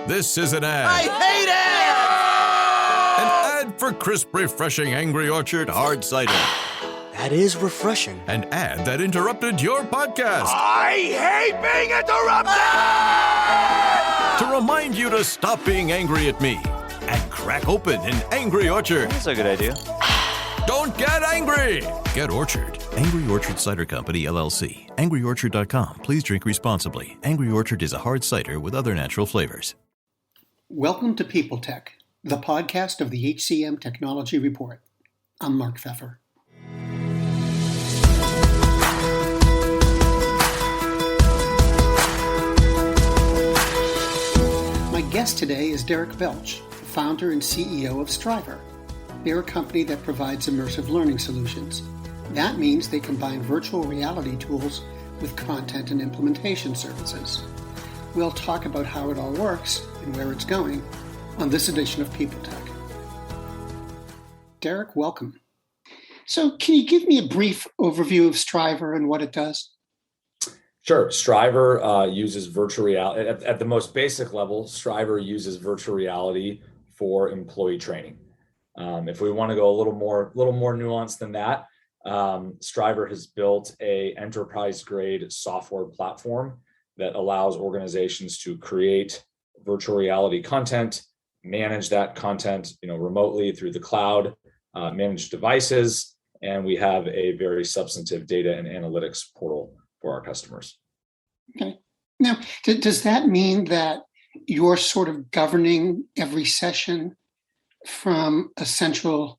This is an ad. I hate An ads! ad for crisp, refreshing Angry Orchard hard cider. That is refreshing. An ad that interrupted your podcast. I hate being interrupted! To remind you to stop being angry at me and crack open an Angry Orchard. That's a good idea. Don't get angry. Get Orchard. Angry Orchard Cider Company, LLC. AngryOrchard.com. Please drink responsibly. Angry Orchard is a hard cider with other natural flavors. Welcome to People Tech, the podcast of the HCM Technology Report. I'm Mark Pfeffer. My guest today is Derek Belch, founder and CEO of Strivr. They're a company that provides immersive learning solutions. That means they combine virtual reality tools with content and implementation services. We'll talk about how it all works and where it's going on this edition of People Tech. Derek, welcome. So can you give me a brief overview of Strivr and what it does? Sure. Strivr uses virtual reality. At the most basic level, Strivr uses virtual reality for employee training. If we want to go a little more nuanced than that, Strivr has built a enterprise-grade software platform that allows organizations to create virtual reality content, manage that content, remotely through the cloud, manage devices, and we have a very substantive data and analytics portal for our customers. Okay. Now, does that mean that you're sort of governing every session from a central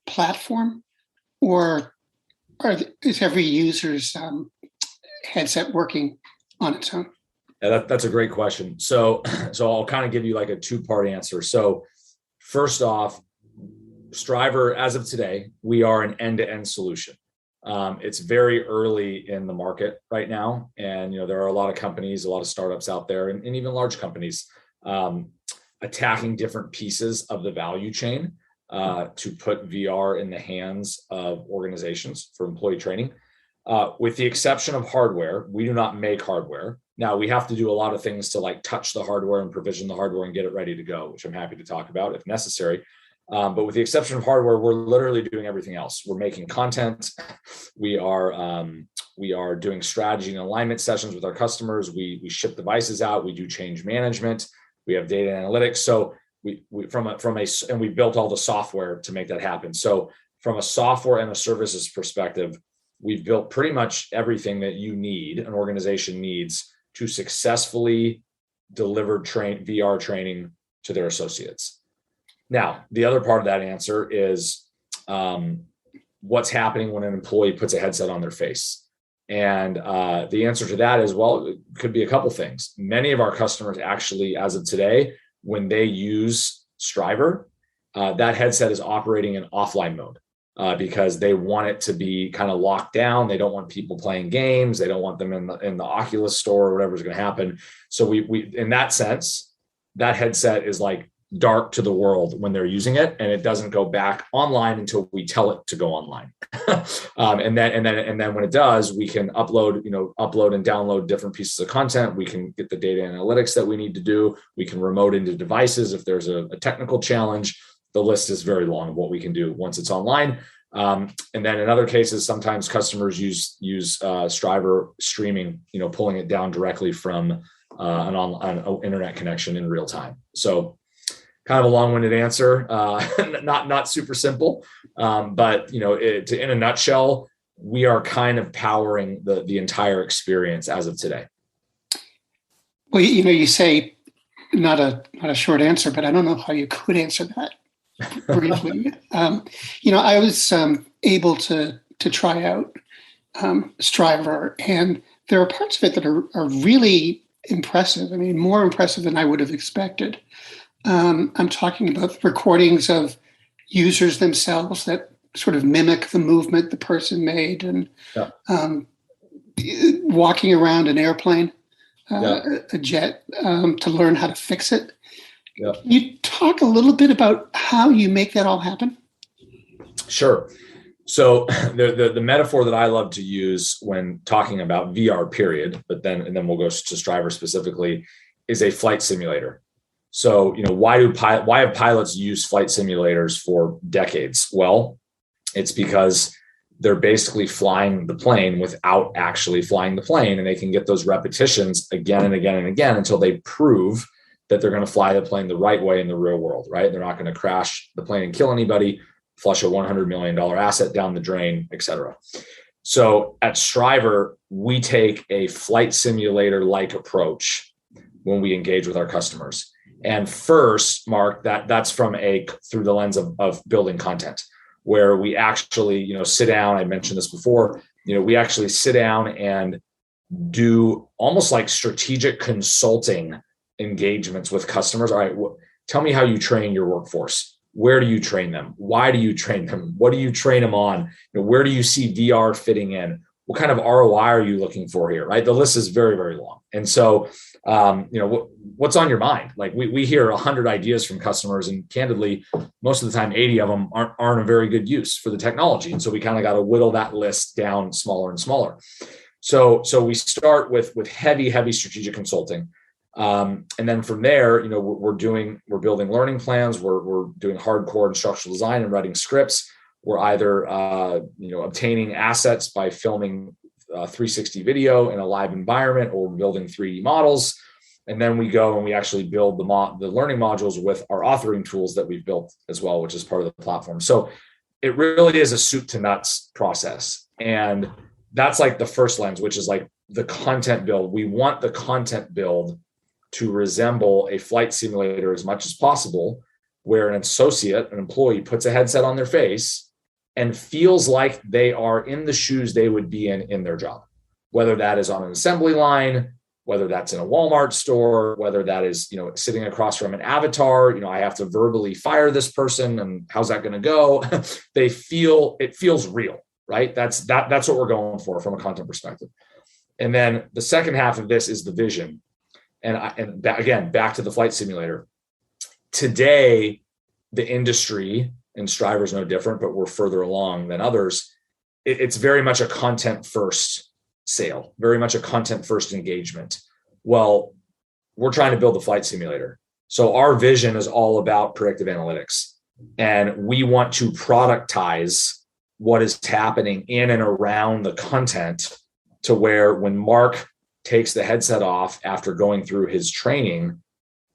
platform, or is every user's headset working on its own? Yeah, that's a great question. So I'll kind of give you like a two-part answer. So first off, Strivr, as of today, we are an end-to-end solution. It's very early in the market right now. And, there are a lot of companies, a lot of startups out there, and even large companies attacking different pieces of the value chain to put VR in the hands of organizations for employee training. With the exception of hardware, we do not make hardware. Now, we have to do a lot of things to like touch the hardware and provision the hardware and get it ready to go, which I'm happy to talk about if necessary. But with the exception of hardware, we're literally doing everything else. We're making content. We are doing strategy and alignment sessions with our customers. We ship devices out. We do change management. We have data analytics. So and we built all the software to make that happen. So from a software and a services perspective, we've built pretty much everything that an organization needs to successfully deliver VR training to their associates. Now, the other part of that answer is what's happening when an employee puts a headset on their face. And the answer to that is, well, it could be a couple things. Many of our customers actually, as of today, when they use Strivr, that headset is operating in offline mode because they want it to be kind of locked down. They don't want people playing games. They don't want them in the Oculus store or whatever's going to happen. So we in that sense, that headset is like dark to the world when they're using it, and it doesn't go back online until we tell it to go online. and then when it does, we can upload and download different pieces of content. We can get the data analytics that we need to do. We can remote into devices if there's a technical challenge. The list is very long of what we can do once it's online. And then in other cases, sometimes customers use Strivr streaming, pulling it down directly from an internet connection in real time. So kind of a long-winded answer, not super simple, but in a nutshell, we are kind of powering the entire experience as of today. Well, you say not a short answer, but I don't know how you could answer that briefly. I was able to try out Strivr, and there are parts of it that are really impressive. I mean, more impressive than I would have expected. I'm talking about recordings of users themselves that sort of mimic the movement the person made, and walking around an airplane, a jet, to learn how to fix it. Yeah. Can you talk a little bit about how you make that all happen? Sure. So the metaphor that I love to use when talking about VR period, and then we'll go to Strivr specifically, is a flight simulator. So, why have pilots used flight simulators for decades? Well, it's because they're basically flying the plane without actually flying the plane, and they can get those repetitions again and again and again until they prove that they're going to fly the plane the right way in the real world, right? They're not going to crash the plane and kill anybody, flush a $100 million asset down the drain, et cetera. So at Strivr, we take a flight simulator-like approach when we engage with our customers. And first, Mark, that's through the lens of building content, where we actually, sit down. I mentioned this before. We actually sit down and do almost like strategic consulting engagements with customers. All right, tell me how you train your workforce. Where do you train them? Why do you train them? What do you train them on? Where do you see VR fitting in? What kind of ROI are you looking for here? Right, the list is very, very long. And so, what's on your mind? Like we hear 100 ideas from customers, and candidly, most of the time, 80 of them aren't a very good use for the technology. And so we kind of got to whittle that list down smaller and smaller. So we start with heavy strategic consulting. And then from there, we're building learning plans. We're doing hardcore instructional design and writing scripts. We're either, obtaining assets by filming 360 video in a live environment, or building 3D models. And then we go and we actually build the learning modules with our authoring tools that we've built as well, which is part of the platform. So it really is a soup to nuts process. And that's like the first lens, which is like the content build. We want the content build to resemble a flight simulator as much as possible, where an employee puts a headset on their face and feels like they are in the shoes they would be in their job, whether that is on an assembly line, whether that's in a Walmart store, whether that is, sitting across from an avatar. I have to verbally fire this person, and how's that going to go? It feels real, right? That's what we're going for from a content perspective. And then the second half of this is the vision. And again, back to the flight simulator. Today, the industry, and Strivr is no different, but we're further along than others. It's very much a content first sale, very much a content first engagement. Well, we're trying to build the flight simulator. So our vision is all about predictive analytics, and we want to productize what is happening in and around the content, to where when Mark takes the headset off after going through his training,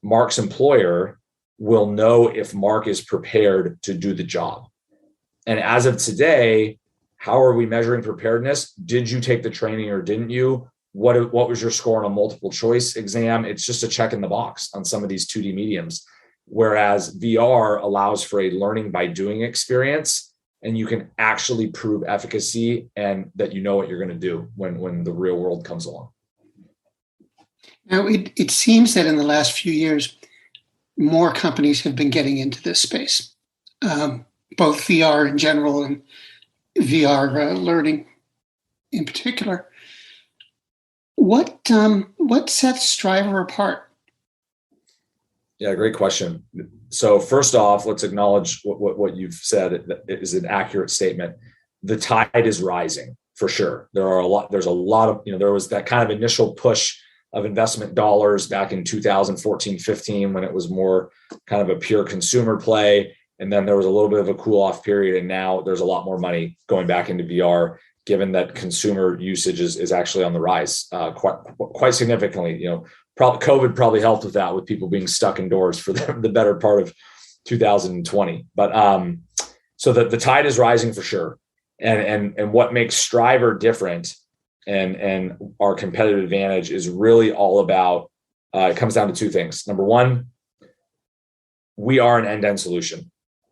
Mark's employer will know if Mark is prepared to do the job. And as of today, how are we measuring preparedness? Did you take the training or didn't you? What was your score on a multiple choice exam? It's just a check in the box on some of these 2D mediums. Whereas VR allows for a learning by doing experience, and you can actually prove efficacy and that you know what you're going to do when the real world comes along. Now, it seems that in the last few years, more companies have been getting into this space, both VR in general and VR learning in particular. What sets Strivr apart? Yeah, great question. So first off, let's acknowledge what you've said is an accurate statement. The tide is rising for sure. There's a lot of, there was that kind of initial push of investment dollars back in 2014, 15, when it was more kind of a pure consumer play. And then there was a little bit of a cool off period. And now there's a lot more money going back into VR, given that consumer usage is actually on the rise quite significantly. COVID probably helped with that, with people being stuck indoors for the better part of 2020. But so the tide is rising for sure. And what makes Strivr different and our competitive advantage is really all about, it comes down to two things. Number one, we are an end-to-end solution.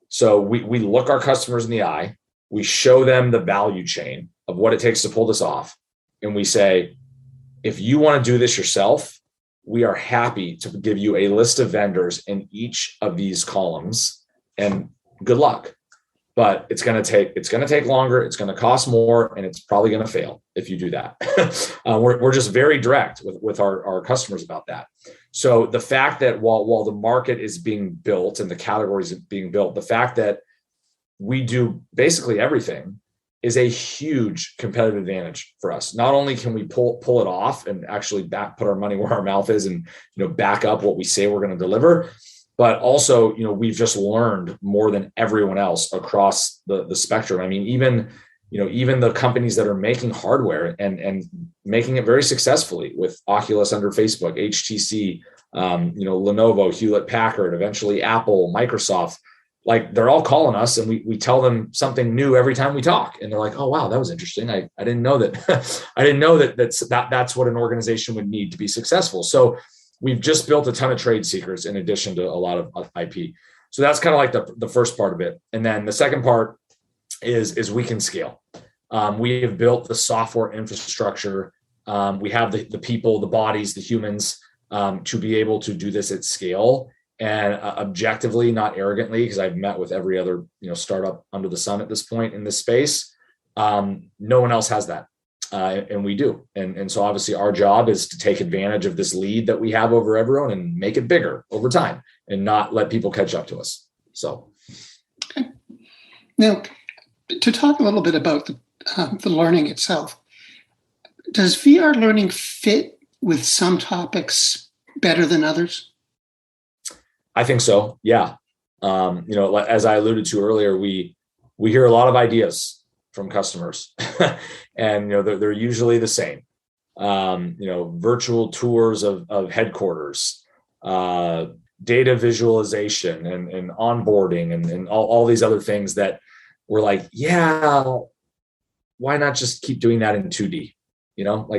So we look our customers in the eye, we show them the value chain of what it takes to pull this off. And we say, if you want to do this yourself, we are happy to give you a list of vendors in each of these columns, and good luck. But it's going to take longer. It's going to cost more, and it's probably going to fail if you do that. We're just very direct with our customers about that. So the fact that while the market is being built and the categories are being built, the fact that we do basically everything is a huge competitive advantage for us. Not only can we pull it off and actually put our money where our mouth is and, back up what we say we're going to deliver, but also, we've just learned more than everyone else across the spectrum. I mean, even the companies that are making hardware and making it very successfully with Oculus under Facebook, HTC, Lenovo, Hewlett Packard, eventually Apple, Microsoft, like they're all calling us and we tell them something new every time we talk. And they're like, oh, wow, that was interesting. I didn't know that. I didn't know that's what an organization would need to be successful. So we've just built a ton of trade secrets in addition to a lot of IP. So that's kind of like the first part of it. And then the second part is we can scale. We have built the software infrastructure. We have the people, the bodies, the humans to be able to do this at scale. And objectively, not arrogantly, because I've met with every other startup under the sun at this point in this space. No one else has that, and we do. And so obviously our job is to take advantage of this lead that we have over everyone and make it bigger over time, and not let people catch up to us. So, okay. Now, to talk a little bit about the learning itself, does VR learning fit with some topics better than others? I think so. Yeah. As I alluded to earlier, we hear a lot of ideas from customers and, they're usually the same. Virtual tours of headquarters, data visualization and onboarding and all these other things that we're like, yeah, why not just keep doing that in 2D?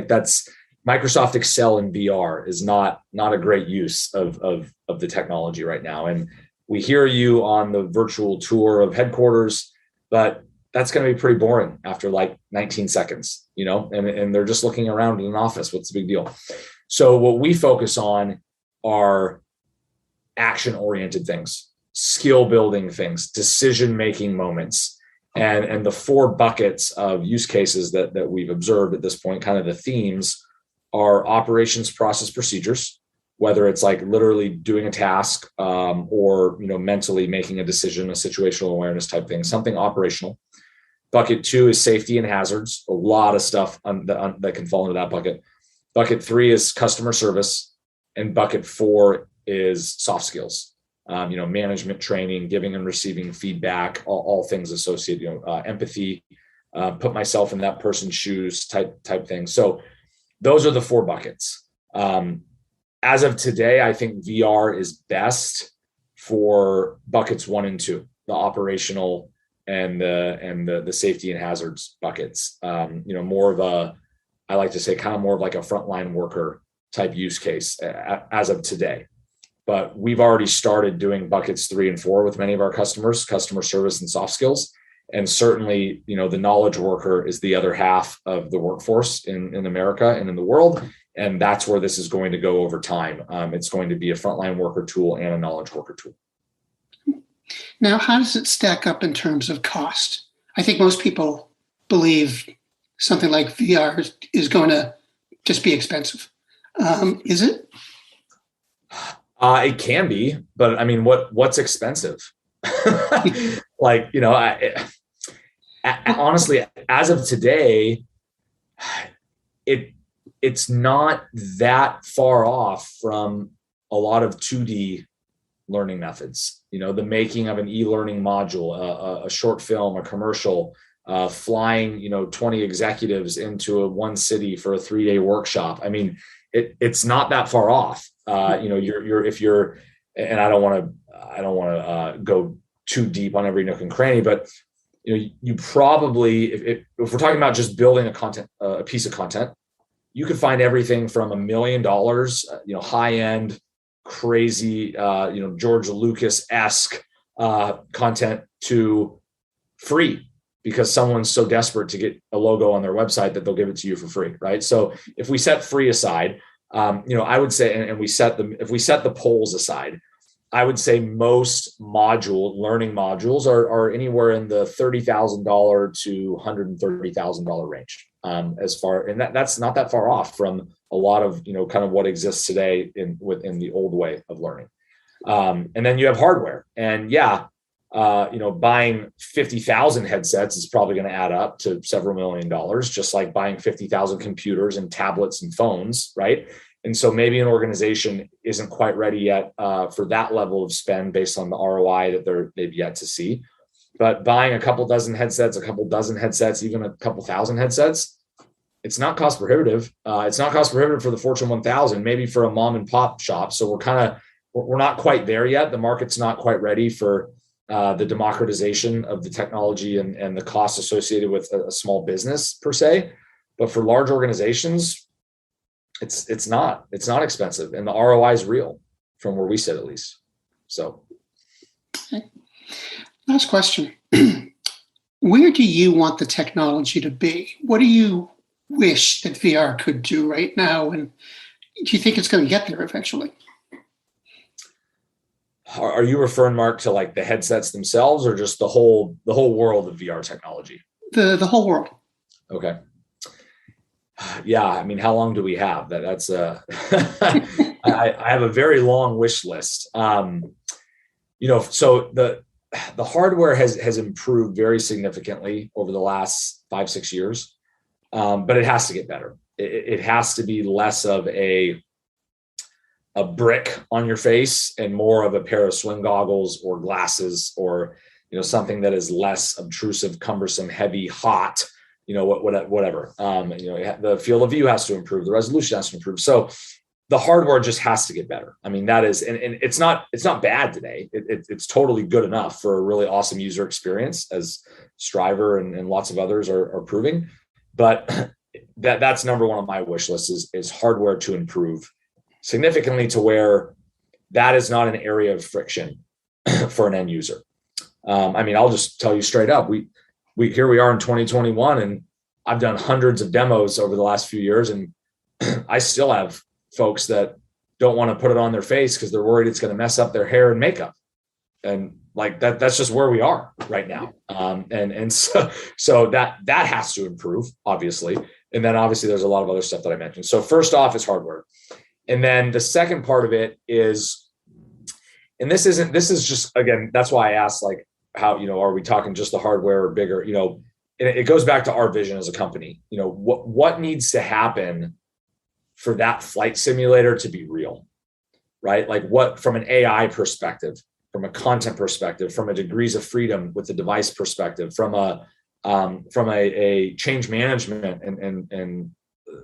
That's Microsoft Excel in VR is not a great use of the technology right now. And we hear you on the virtual tour of headquarters, but that's going to be pretty boring after like 19 seconds, and they're just looking around in an office. What's the big deal? So what we focus on are action-oriented things, skill-building things, decision-making moments, and the 4 buckets of use cases that we've observed at this point, kind of the themes are operations, process, procedures, whether it's like literally doing a task or mentally making a decision, a situational awareness type thing, something operational. Bucket 2 is safety and hazards, a lot of stuff that can fall into that bucket. Bucket 3 is customer service, and bucket 4 is soft skills, management training, giving and receiving feedback, all things associated, empathy, put myself in that person's shoes type thing. So those are the 4 buckets. As of today, I think VR is best for buckets 1 and 2, the operational and the safety and hazards buckets. More of I like to say kind of more of like a frontline worker type use case as of today. But we've already started doing buckets 3 and 4 with many of our customers, customer service and soft skills. And certainly, the knowledge worker is the other half of the workforce in America and in the world. And that's where this is going to go over time. It's going to be a frontline worker tool and a knowledge worker tool. Now, how does it stack up in terms of cost? I think most people believe something like VR is going to just be expensive. Is it? It can be, but I mean, what's expensive? Honestly, as of today, it's not that far off from a lot of 2D learning methods. The making of an e-learning module, a short film, a commercial, flying 20 executives into one city for a 3-day workshop. I mean, it's not that far off. If you're, and I don't want to go too deep on every nook and cranny, but you probably, if we're talking about just building a piece of content, you could find everything from $1 million, high end, crazy, George Lucas-esque content to free, because someone's so desperate to get a logo on their website that they'll give it to you for free, right? So if we set free aside, I would say, and if we set the polls aside, I would say most learning modules are anywhere in the $30,000 to $130,000 range. That's not that far off from a lot of kind of what exists today within the old way of learning. And then you have hardware, and buying 50,000 headsets is probably going to add up to several $1 million, just like buying 50,000 computers and tablets and phones, right? And so maybe an organization isn't quite ready yet for that level of spend based on the ROI that they've yet to see. But buying a couple dozen headsets, even a couple thousand headsets, it's not cost prohibitive. It's not cost prohibitive for the Fortune 1000, maybe for a mom and pop shop. So we're not quite there yet. The market's not quite ready for the democratization of the technology and the costs associated with a small business per se. But for large organizations, it's not expensive, and the ROI is real from where we sit, at least. So, okay. Last question. Where do you want the technology to be? What do you wish that VR could do right now? And do you think it's going to get there eventually? Are you referring, Mark, to like the headsets themselves, or just the whole world of VR technology? The whole world. Okay. Yeah, I mean, how long do we have? That's I have a very long wish list. So the hardware has improved very significantly over the last 5-6 years, but it has to get better. It has to be less of a brick on your face and more of a pair of swim goggles or glasses, or something that is less obtrusive, cumbersome, heavy, hot. Whatever. The field of view has to improve. The resolution has to improve. So the hardware just has to get better. I mean, that is, and it's not bad today. It's totally good enough for a really awesome user experience, as Strivr and lots of others are proving. But that's number one on my wish list is hardware to improve significantly to where that is not an area of friction for an end user. I'll just tell you straight up, here we are in 2021, and I've done hundreds of demos over the last few years, and I still have folks that don't want to put it on their face because they're worried it's going to mess up their hair and makeup. And like that's just where we are right now. So that has to improve, obviously. And then obviously there's a lot of other stuff that I mentioned. So first off is hardware. And then the second part of it is, and this is just, again, that's why I asked, like, how, are we talking just the hardware or bigger, and it goes back to our vision as a company. What needs to happen for that flight simulator to be real, right? Like what, from an AI perspective, from a content perspective, from a degrees of freedom with the device perspective, from a change management and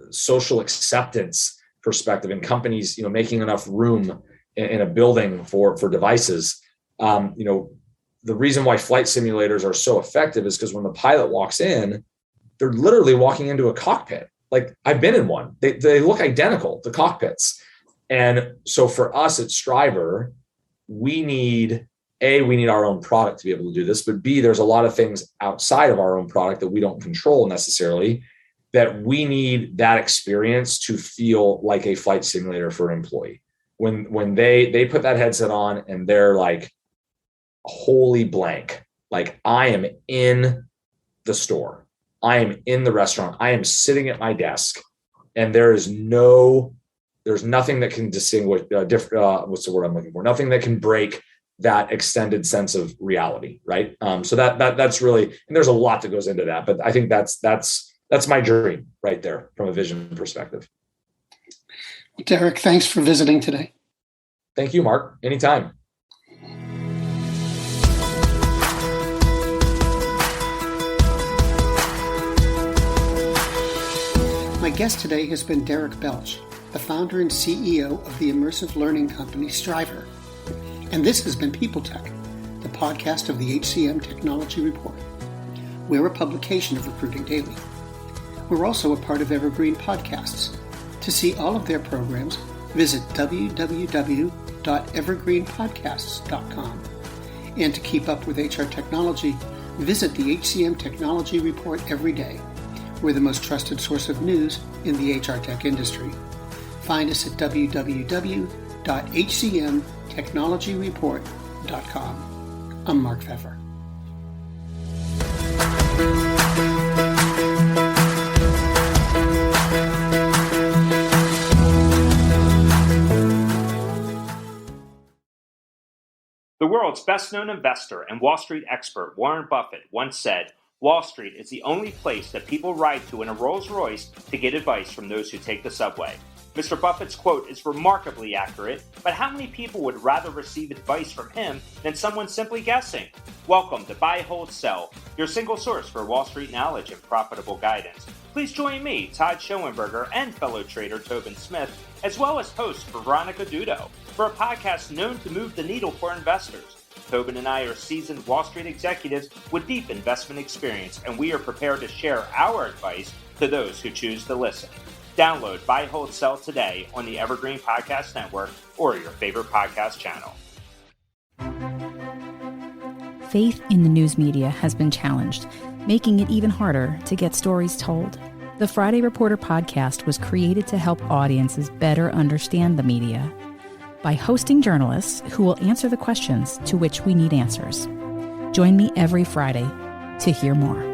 social acceptance perspective, and companies, making enough room in a building for devices. The reason why flight simulators are so effective is because when the pilot walks in, they're literally walking into a cockpit. Like, I've been in one. They look identical, the cockpits. And so for us at Strivr, we need our own product to be able to do this, but B, there's a lot of things outside of our own product that we don't control necessarily, that we need that experience to feel like a flight simulator for an employee. When they put that headset on and they're like, wholly blank, like, I am in the store, I am in the restaurant, I am sitting at my desk, and there's nothing that can distinguish what's the word I'm looking for? Nothing that can break that extended sense of reality, right? So that's really, and there's a lot that goes into that, but I think that's my dream right there from a vision perspective. Derek, thanks for visiting today. Thank you, Mark. Anytime. My guest today has been Derek Belch, the founder and CEO of the immersive learning company Strivr. And this has been People Tech, the podcast of the HCM Technology Report. We're a publication of Recruiting Daily. We're also a part of Evergreen Podcasts. To see all of their programs, visit www.evergreenpodcasts.com. And to keep up with HR technology, visit the HCM Technology Report every day. We're the most trusted source of news in the HR tech industry. Find us at www.hcmtechnologyreport.com. I'm Mark Pfeffer. The world's best-known investor and Wall Street expert Warren Buffett once said, "Wall Street is the only place that people ride to in a Rolls-Royce to get advice from those who take the subway." Mr. Buffett's quote is remarkably accurate, but how many people would rather receive advice from him than someone simply guessing? Welcome to Buy, Hold, Sell, your single source for Wall Street knowledge and profitable guidance. Please join me, Todd Schoenberger, and fellow trader Tobin Smith, as well as host Veronica Dudo, for a podcast known to move the needle for investors. Tobin and I are seasoned Wall Street executives with deep investment experience, and we are prepared to share our advice to those who choose to listen. Download Buy, Hold, Sell today on the Evergreen Podcast Network or your favorite podcast channel. Faith in the news media has been challenged, making it even harder to get stories told. The Friday Reporter podcast was created to help audiences better understand the media by hosting journalists who will answer the questions to which we need answers. Join me every Friday to hear more.